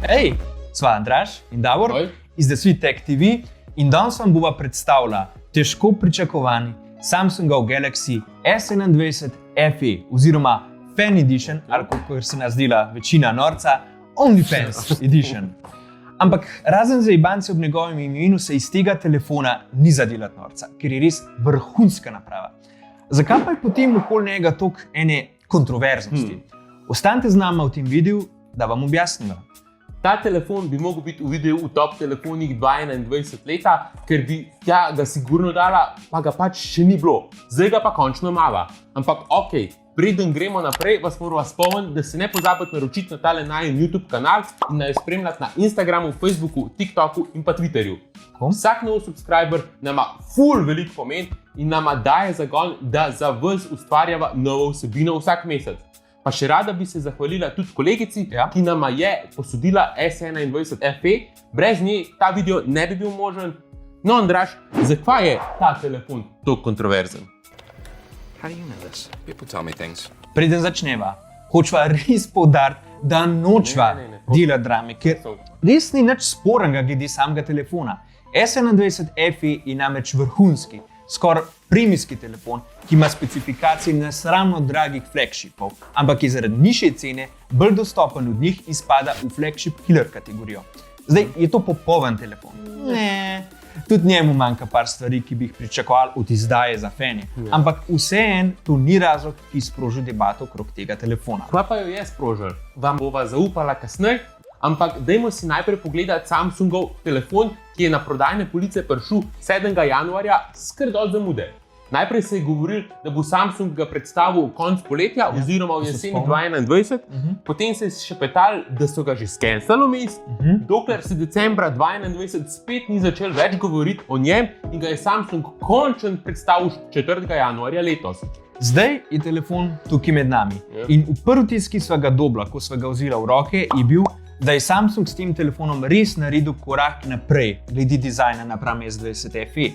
Hej, sva Andraž in Davor iz The Sweet Tech TV in danes vam bova predstavila težko pričakovani Samsungov Galaxy S21 FE oziroma Fan Edition, ali kot se nas zdela večina norca, OnlyFans Edition. Ampak razen zajebance ob njegovem imenu se iz tega telefona ni zadelati norca, ker je res vrhunska naprava. Zakaj pa je potem okoli njega toliko ene kontroverznosti? Ostanite z nama v tem videu, da vam objasnimo. Ta telefon bi mogel biti v top telefonih 2021 leta, ker bi ga sigurno dala, pa ga pač še ni bilo. Zdaj ga pa končno mala. Ampak okej, preden gremo naprej, vas moram spomniti, da se ne pozabite naročiti na tale najin YouTube kanal in naj spremljate na Instagramu, Facebooku, TikToku in pa Twitterju. Vsak nov subscriber nama ful velik pomen in nama daje zagon, da za vas ustvarjava novo vsebino vsak mesec. Pa še rada bi se zahvalila tudi kolegici, ki nama je posodila S21 FE. Brez nje ta video ne bi bil možen. No, Andraž, zakaj je ta telefon tako kontroverzen? Preden začneva, hočva res poudariti, da nočva delati drame, ker res ni nič sporenega glede samega telefona. S21 FE je namreč vrhunski, skoraj premijski telefon, ki ima specifikacije nesramno dragih flagshipov, ampak je zaradi nižje cene bolj dostopen od njih in spada v flagship killer kategorijo. Zdaj, je to popoln telefon? Ne. Tudi njemu manjka par stvari, ki bi jih pričakovali od izdaje za fane. Ampak vseeno to ni razlog, ki sproži debato okrog tega telefona. Kaj pa jo je sprožil? Vam bova zaupala kasneje, ampak dajmo si najprej pogledati Samsungov telefon, ki je na prodajne police prišel 7. januarja skraj dosti zamude. Najprej se je govoril, da bo Samsung ga predstavil konec poletja oziroma v jeseni 2021, potem se je šepetali, da so ga že skenslali vmes, dokler se decembra 2021 spet ni začel več govoriti o njem in ga je Samsung končno predstavil 4. januarja letos. Zdaj je telefon tukaj med nami in v prvi vtis, ki sva ga dobila, ko sva ga vzela v roke, je bil, da je Samsung s tem telefonom res naredil korak naprej glede dizajna napram S20 FE.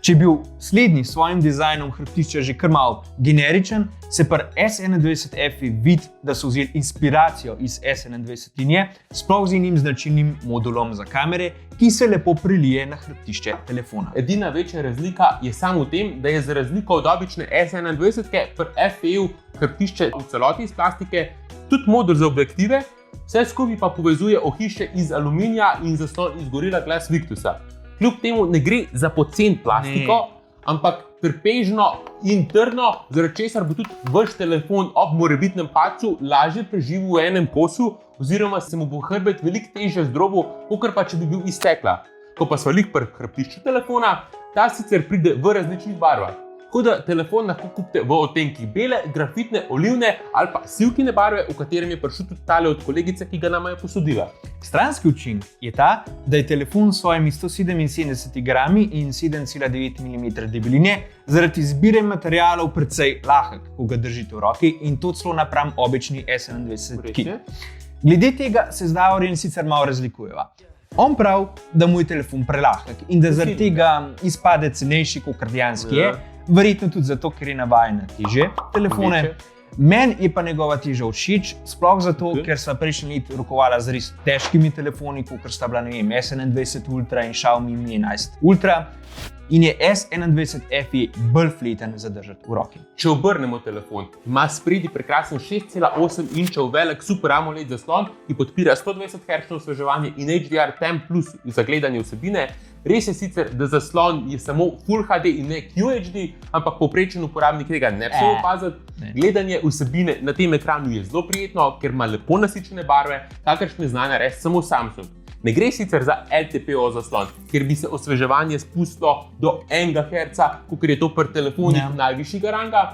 Če je bil slednji s svojim dizajnom hrbtišča že kar malo generičen, se pri S21 FE vidi, da so vzeli inspiracijo iz S21 linije, sploh z enim značilnim modulom za kamere, ki se lepo prilije na hrbtišče telefona. Edina večja razlika je samo v tem, da je za razliko od obične S21-ke pri FE-ju hrbtišče v celoti iz plastike, tudi modul za objektive, vse skupaj pa povezuje ohišče iz aluminija in zaslon iz Gorilla Glass Victusa. Kljub temu ne gre za pocen plastiko, ampak trpežno in trdno, zaradi česar bo tudi vaš telefon ob morebitnem padcu lažje preživel v enem kosu, oziroma se mu bo hrbet veliko težje zdrobil, kakor pa če bi bil iz stekla. Ko pa sva lik pri hrbtišču telefona, ta sicer pride v različnih barvah. Tako da telefon lahko kupite v odtenkih bele, grafitne, olivne ali pa sivkine barve, v katerem je prišel tudi tale od kolegice, ki ga nama je posodila. Stranski učinek je ta, da je telefon s svojimi 177 grami in 7,9 mm debeline zaradi izbire materialov precej lahek, ko ga držite v roki in to celo napram obični S21. Glede tega se z Davorjem sicer malo razlikujeva. On pravi, da mu je telefon prelahek in da zaradi tega izpade cenejši, kot dejansko je, verjetno tudi zato, ker je navajen na težje telefone. Meni je pa njegova teža všeč, sploh zato, ker sva prejšnji let rokovala z res težkimi telefoni, kot sta bila S21 Ultra in Xiaomi Mi 11 Ultra. In je S21 FE bolj fleten za držati v roki. Če obrnemo telefon, ima spredi prekrasen 6,8 inčev velik Super AMOLED zaslon, ki podpira 120 Hz osveževanje in HDR10+ za gledanje vsebine. Res je sicer, da zaslon je samo Full HD in ne QHD, ampak povprečen uporabnik tega ne bi smel opaziti. Gledanje vsebine na tem ekranu je zelo prijetno, ker ima lepo nasičene barve, kakršne zna narediti samo Samsung. Ne gre sicer za LTPO zaslon, ker bi se osveževanje spustilo do 1 Hz, kot je to pri telefonih najvišjega ranga.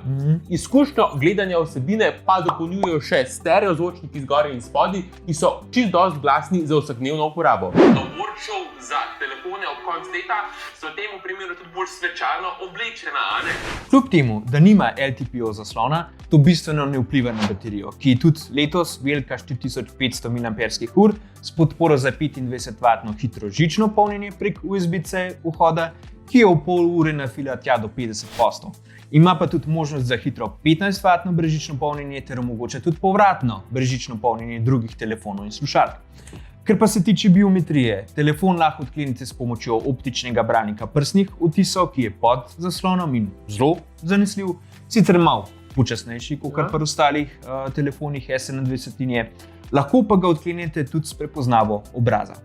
Izkušnjo gledanja vsebine pa dopolnjujejo še stereo zvočniki zgoraj in spodaj, ki so čisto dosti glasni za vsakodnevno uporabo. Workshop za telefone ob koncu leta so v tem primeru tudi bolj svečano oblečena, a ne? Kljub temu, da nima LTPO zaslona, to bistveno ne vpliva na baterijo, ki je tudi letos velika 4500 mAh s podporo za 25W hitrožično polnjenje prek USB-C vhoda, ki jo v pol ure nafila tja do 50%. Ima pa tudi možnost za hitro 15W brezžično polnjenje ter omogoča tudi povratno brezžično polnjenje drugih telefonov in slušalk. Ker pa se tiče biometrije, telefon lahko odklenete s pomočjo optičnega bralnika prstnih odtisov, ki je pod zaslonom in zelo zanesljiv, sicer malo počasnejši kot pri ostalih telefonih S21 linije, lahko pa ga odklenete tudi s prepoznavo obraza.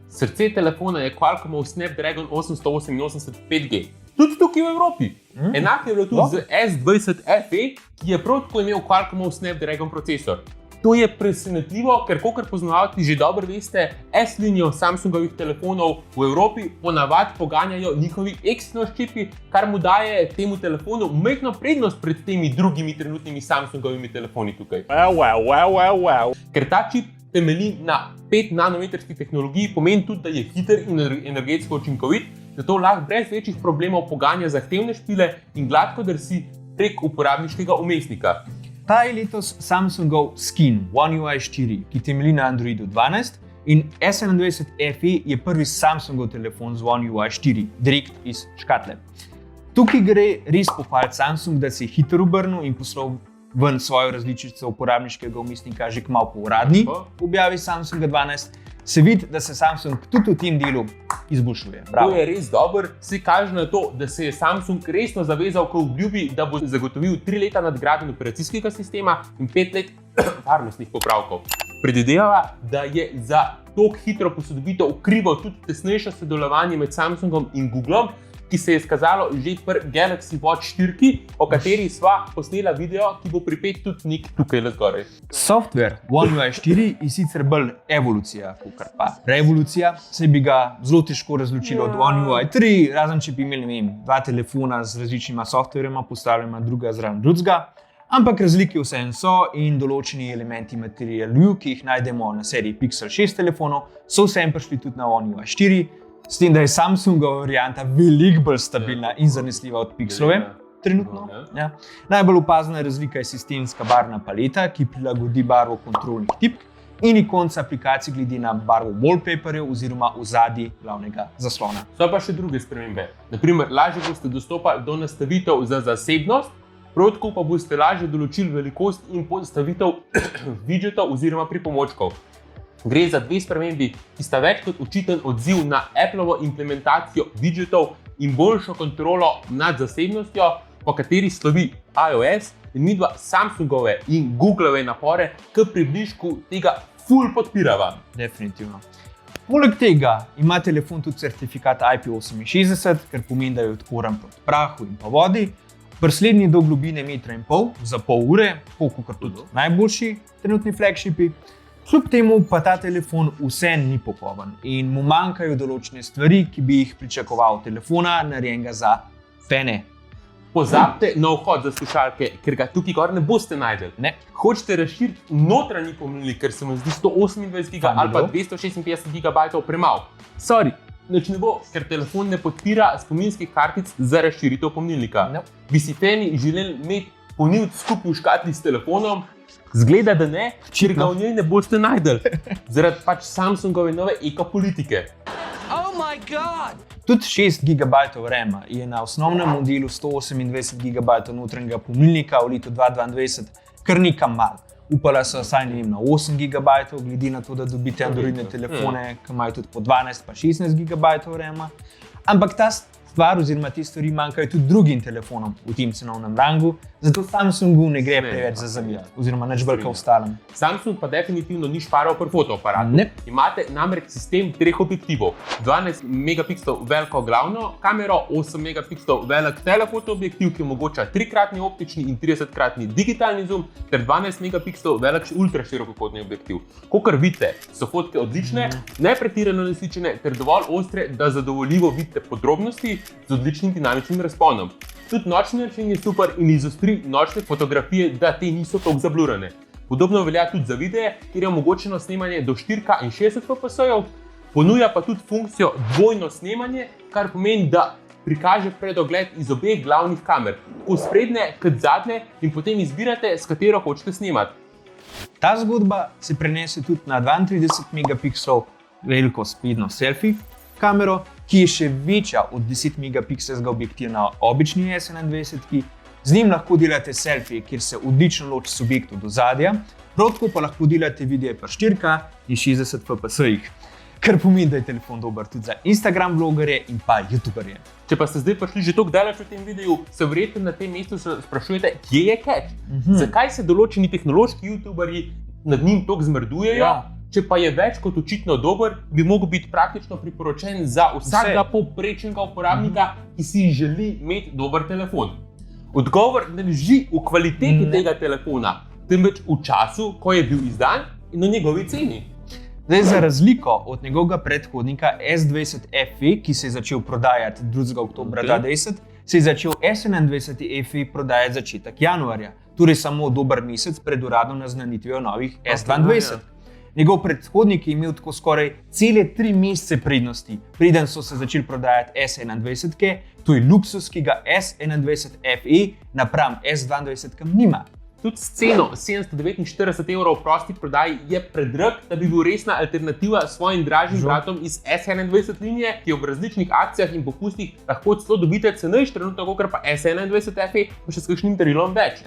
Srce telefona je Qualcommov Snapdragon 888 5G. Tudi tukaj v Evropi. Enako je bilo tudi z S20 FE, ki je prav tako imel Qualcommov Snapdragon procesor. To je presenetljivo, ker kakor poznavalci že dobro veste, S-linijo Samsungovih telefonov v Evropi ponavadi poganjajo njihovi Exynos čipi, kar mu daje temu telefonu majhno prednost pred temi drugimi trenutnimi Samsungovimi telefoni tukaj. Ker ta čip temelji na 5 nanometrski tehnologiji, pomeni tudi, da je hiter in energetsko učinkovit, zato lahko brez večjih problemov poganja zahtevne špile in gladko drsi prek uporabniškega vmesnika. Ta je letos Samsungov Skin One UI 4, ki temelji na Androidu 12, in S21 FE je prvi Samsungov telefon z One UI 4, direkt iz škatle. Tukaj gre res pohvaliti Samsung, da se je hitro obrnil in poslal ven svojo različico uporabniškega vmesnika že kmalu po uradni objavi Samsunga 12, se vidi, da se Samsung tudi v tem delu izboljšuje. Bravo. To je res dobro, vse kaže na to, da se je Samsung resno zavezal k obljubi, da bo zagotovil 3 leta nadgradenj operacijskega sistema in 5 let varnostnih popravkov. Predvideva, da je za to hitro posodobitev krivo tudi tesnejše sodelovanje med Samsungom in Googlom, ki se je izkazalo že pri Galaxy Watch 4, o kateri sva posnela video, ki bo pripet tudi nek tukaj le zgoraj. Software One UI 4 je sicer bolj evolucija, kot pa revolucija, saj bi ga zelo težko razločilo od One UI 3, razen če bi imeli, dva telefona z različnima softverema, postavljena druga zraven drugega. Ampak razlike vseeno so in določeni elementi materialov, ki jih najdemo na seriji Pixel 6 telefonov, so vseeno prišli tudi na One UI 4, s tem, da je Samsungova varianta veliko bolj stabilna in zanesljiva od Pixelove trenutno. Ja. Najbolj opazna razlika je sistemska barvna paleta, ki prilagodi barvo kontrolnih tipk in ikonc aplikacij glede na barvo wallpaperjev oziroma ozadij glavnega zaslona. So pa še druge spremembe. Naprimer, lažje boste dostopali do nastavitev za zasebnost, prav tako pa boste lažje določili velikost in postavitev widgetov oziroma pripomočkov. Gre za dve spremembi, ki sta več kot očiten odziv na Appleovo implementacijo widgetov in boljšo kontrolo nad zasebnostjo, po kateri slovi iOS, in midva Samsungove in Googleove napore k približku tega ful podpirava. Definitivno. Poleg tega ima telefon tudi certifikat IP68, kar pomeni, da je odporen proti prahu in pa vodi. Pri slednji do globine 1,5 metra za pol ure, kot tudi najboljši trenutni flagshipi. Kljub temu pa ta telefon vseeno ni popoln in mu manjkajo določene stvari, ki bi jih pričakoval od telefona, narejenega za fene. Pozabite na vhod za slušalke, ker ga tukaj gor ne boste našli. Hočete razširiti notranji pomnilnik, ker se vam zdi 128 GB ali pa 256 GB premalo. Sorry, nič ne bo, ker telefon ne podpira spominskih kartic za razširitev pomnilnika. Bi si feni želeli imeti polnilec skupaj v škatli s telefonom? Zgleda, da ne, ker ga v njej ne boste našli, zaradi pač Samsungove nove eko-politike. Tudi 6 GB RAM je na osnovnem modelu 128 GB notranjega pomnilnika v letu 2022 kar nekam malo. Upala so vsaj na 8 GB, glede na to, da dobite Androidne telefone, ki imajo tudi po 12 pa 16 GB RAM. Ampak ta stvar oziroma te stvari manjkajo tudi drugim telefonom v tem cenovnem rangu, zato Samsungu ne gre preveč za zamir, oziroma nič bolj kot ostalim. Samsung pa definitivno ni šparal pri fotoaparatu. Imate namreč sistem 3 objektivov. 12 megapikslov veliko glavno kamero, 8 megapikslov velik telefotoobjektiv, ki omogoča 3-kratni optični in 30-kratni digitalni zoom, ter 12 megapikslov velik ultraširokokotni objektiv. Kakor vidite, so fotke odlične, ne pretirano nasičene ter dovolj ostre, da zadovoljivo vidite podrobnosti z odličnim dinamičnim razponom. Tudi nočni način je super in izostri nočne fotografije, da te niso toliko zablurane. Podobno velja tudi za videe, kjer je omogočeno snemanje do 4K in 60 fps-jev, ponuja pa tudi funkcijo dvojno snemanje, kar pomeni, da prikaže predogled iz obeh glavnih kamer, tako sprednje kot zadnje, in potem izbirate, s katero hočete snemati. Ta zgodba se prenese tudi na 32 megapikslov veliko sprednjo selfie kamero, ki je še večja od 10 megapikselskega objektiva na obični S21. Z njim lahko delate selfie, kjer se odlično loči subjekt od ozadja, Prav tako pa lahko delate videe pa 4K in 60 fps-jih, kar pomeni, da je telefon dober tudi za Instagram blogerje in pa youtuberje. Če pa ste zdaj prišli že toliko daleč v tem videu, se verjetno na tem mestu sprašujete, kje je catch? Zakaj se določeni tehnološki youtuberji nad njim toliko zmrdujejo? Ja. Če pa je več kot očitno dober, bi mogel biti praktično priporočen za vsakega povprečnega uporabnika, ki si želi imeti dober telefon. Odgovor ne leži v kvaliteti tega telefona, temveč v času, ko je bil izdan in na njegovi ceni. Zdaj, za razliko od njegovega predhodnika S20 FE, ki se je začel prodajati 2. oktobra 2020, se je začel S21 FE prodajati začetek januarja, torej samo dober mesec pred uradno naznanitvijo novih S22. Njegov predhodnik je imel tako skoraj cele 3 mesece prednosti, preden so se začeli prodajati S21, to je luksuz, ki ga S21 FE napram S22 nima. Tudi s ceno 749 € v prosti prodaji je predrag, da bi bil resna alternativa svojim dražjim bratom iz S21 linije, ki jo v različnih akcijah in popustih lahko celo dobite cenejši trenutno, kot pa S21 FE, pa še s kakšnim darilom več.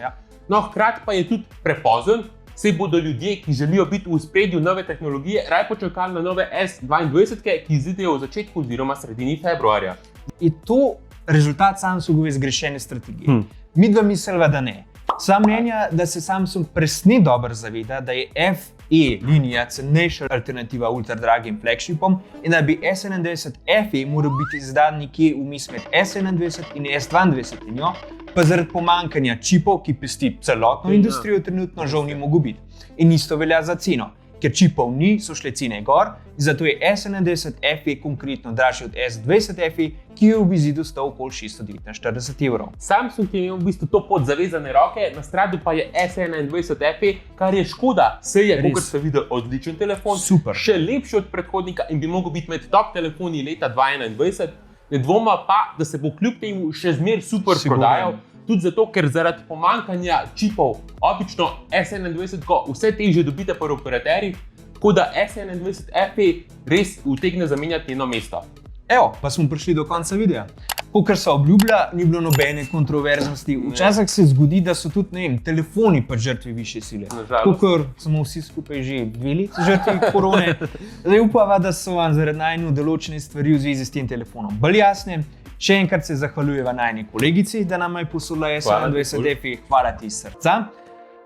No, hkrati pa je tudi prepozen, saj bodo ljudje, ki želijo biti v ospredju nove tehnologije, raje počakali na nove S22, ki izidejo v začetku oziroma sredini februarja. Je to rezultat Samsungove zgrešene strategije? Midva misliva, da ne. Sam mnenja, da se Samsung presne dobro zaveda, da je FE linija cenejša alternativa ultradragim flagshipom in da bi S21 FE moral biti izdan nekje vmes med S21 in S22 linjo, pa zaradi pomanjkanja čipov, ki pesti celotno industrijo, trenutno žal ni mogel biti. In isto velja za ceno. Ker čipov ni, so šle cene gor, zato je S21 FE konkretno dražji od S20 FE, ki je v izidu stal okoli 649 €. Samsung je imel v bistvu to pot zavezane roke, na stradu pa je S21 FE, kar je škoda, saj je, kot ste videli, odličen telefon, super, še lepši od predhodnika in bi mogel biti med top telefoni leta 2021. Ne dvoma pa, da se bo kljub temu še zmeraj super prodajal. Tudi zato, ker zaradi pomanjkanja čipov obično S21 vse težje dobite pri operaterjih, tako da S21 FE res utegne zamenjati njeno mesto. Evo, pa smo prišli do konca videa. Kakor so obljubila, ni bilo nobene kontroverznosti. Včasih se zgodi, da so tudi, ne vem, telefoni pa žrtve višje sile. Kakor smo vsi skupaj že 2 leti žrtvi korone. Zdaj upava, da so vam zaradi najnu določene stvari v zvezi s tem telefonom bolj jasne. Še enkrat se zahvaljujeva najni kolegici, da nam je posodila S21 FE. Hvala ti iz srca.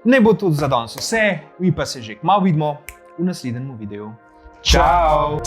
Ne bo tudi za danes vse, mi pa se že kmalu vidimo v naslednjem videu. Čau!